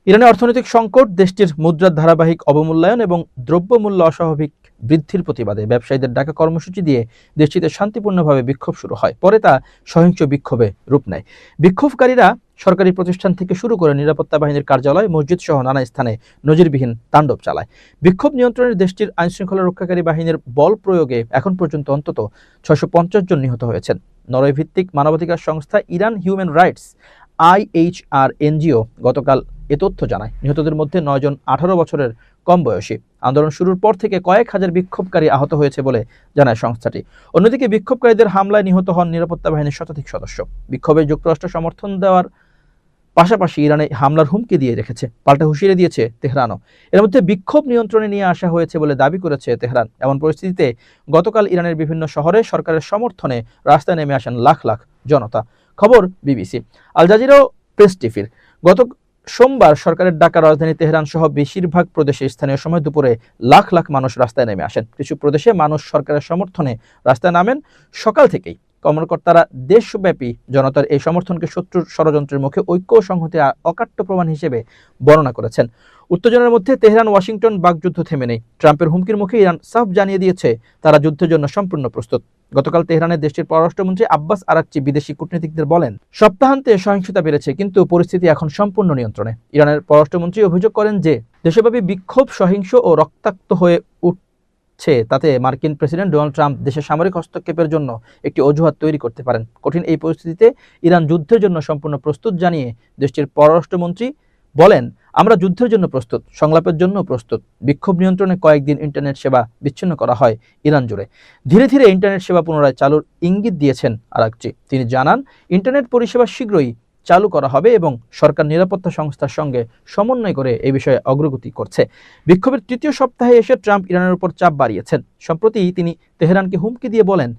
ইরানের অর্থনৈতিক সংকট, দেশটির মুদ্রার ধারাবাহিক অবমূল্যায়ন এবং দ্রব্যমূল্য অস্বাভাবিক বৃদ্ধির প্রতিবাদে ব্যবসায়ীদের ডাকা কর্মসূচি দিয়ে দেশটিতে শান্তিপূর্ণভাবে বিক্ষোভ শুরু হয়। পরে তা সহিংস বিক্ষোভে রূপ নেয়। বিক্ষোভকারীরা সরকারি প্রতিষ্ঠান থেকে শুরু করে নিরাপত্তা বাহিনীর কার্যালয়, মসজিদ সহ নানা স্থানে নজিরবিহীন তাণ্ডব চালায়। বিক্ষোভ নিয়ন্ত্রণে দেশটির আইনশৃঙ্খলা রক্ষাকারী বাহিনীর বল প্রয়োগে এখন পর্যন্ত অন্তত ৬৫০ জন নিহত হয়েছেন। নরওয়ে ভিত্তিক মানবাধিকার সংস্থা Iran human rights IHR NGO গতকাল এ তথ্য জানায়। নিহতদের মধ্যে ৯ জন ১৮ বছরের কম বয়সী। আন্দোলন শুরুর পর থেকে কয়েক হাজার বিক্ষোভকারী আহত হয়েছে বলে জানায় সংস্থাটি। অন্যদিকে বিক্ষোভকারীদের হামলায় নিহত হন নিরাপত্তা বাহিনীর শতাধিক সদস্য। বিক্ষোভে যুক্তরাষ্ট্র সমর্থন দেওয়ার পাশাপাশি ইরানে হামলার হুমকি দিয়ে রেখেছে, পাল্টা হুঁশিয়ারি দিয়েছে তেহরানও। এর মধ্যে বিক্ষোভ নিয়ন্ত্রণে নিয়ে আসা হয়েছে বলে দাবি করেছে তেহরান। এমন পরিস্থিতিতে গতকাল ইরানের বিভিন্ন শহরে সরকারের সমর্থনে রাস্তায় নেমে আসেন লাখ লাখ জনতা। খবর BBC, আল জাজিরা, প্রেস টিভির। গত সোমবার সরকারের ডাকা রাজধানী তেহরান সহ বেশিরভাগ প্রদেশে স্থানীয় সময় দুপুরে লাখ লাখ মানুষ রাস্তায় নেমে আসেন। কিছু প্রদেশে মানুষ সরকারের সমর্থনে রাস্তায় নামেন। সকাল থেকেই কর্মকর্তারা দেশব্যাপী জনতার এই সমর্থনকে শত্রুর ষড়যন্ত্রের মুখে ঐক্য ও সংহতি অকাট্য প্রমাণ হিসেবে বর্ণনা করেছেন। উত্তেজনার মধ্যে তেহরান ওয়াশিংটন বাকযুদ্ধ থেমে নেই। ট্রাম্পের হুমকির মুখে ইরান সাফ জানিয়ে দিয়েছে তারা যুদ্ধের জন্য সম্পূর্ণ প্রস্তুত। গতকাল তেহরানে দেশটির পররাষ্ট্রমন্ত্রী আব্বাস আরাকচি বিদেশি কূটনীতিকদের বলেন, সপ্তাহান্তে সহিংসতা বেড়েছে, কিন্তু পরিস্থিতি এখন সম্পূর্ণ নিয়ন্ত্রণে। ইরানের পররাষ্ট্রমন্ত্রী অভিযোগ করেন যে দেশব্যাপী বিক্ষোভ সহিংস ও রক্তাক্ত হয়ে উঠছে, তাতে মার্কিন প্রেসিডেন্ট ডোনাল্ড ট্রাম্প দেশের সামরিক হস্তক্ষেপের জন্য একটি অজুহাত তৈরি করতে পারেন। কঠিন এই পরিস্থিতিতে ইরান যুদ্ধের জন্য সম্পূর্ণ প্রস্তুত জানিয়ে দেশটির পররাষ্ট্রমন্ত্রী বলেন, আমরা যুদ্ধের জন্য প্রস্তুত, সংলাপের জন্য প্রস্তুত। বিক্ষোভ নিয়ন্ত্রণে কয়েকদিন ইন্টারনেট সেবা বিচ্ছিন্ন করা হয় ইরান জুড়ে। ধীরে ধীরে ইন্টারনেট সেবা পুনরায় চালুর ইঙ্গিত দিয়েছেন আরাকচি। তিনি জানান, ইন্টারনেট পরিষেবা শীঘ্রই চালু করা হবে এবং সরকার নিরাপত্তা সংস্থার সঙ্গে সমন্বয় করে এই বিষয়ে অগ্রগতি করছে। বিক্ষোভের তৃতীয় সপ্তাহে এসে ট্রাম্প ইরানের উপর চাপ বাড়িয়েছেন। সম্প্রতি তিনি তেহরানকে হুমকি দিয়ে বলেন,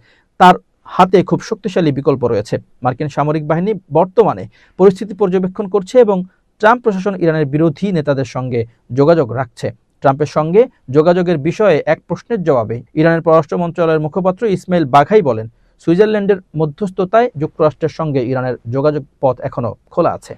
তার হাতে খুব শক্তিশালী বিকল্প রয়েছে। মার্কিন সামরিক বাহিনী বর্তমানে পরিস্থিতি পর্যবেক্ষণ করছে এবং ট্রাম্প প্রশাসন ইরানের বিরোধী নেতাদের সঙ্গে যোগাযোগ রাখছে। ট্রাম্পের সঙ্গে যোগাযোগের বিষয়ে এক প্রশ্নের জবাবে ইরানের পররাষ্ট্র মন্ত্রণালয়ের মুখপাত্র ইসমাইল বাঘাই বলেন, সুইজারল্যান্ডের মধ্যস্থতায় যুক্তরাষ্ট্রের সঙ্গে ইরানের যোগাযোগ পথ এখনো খোলা আছে।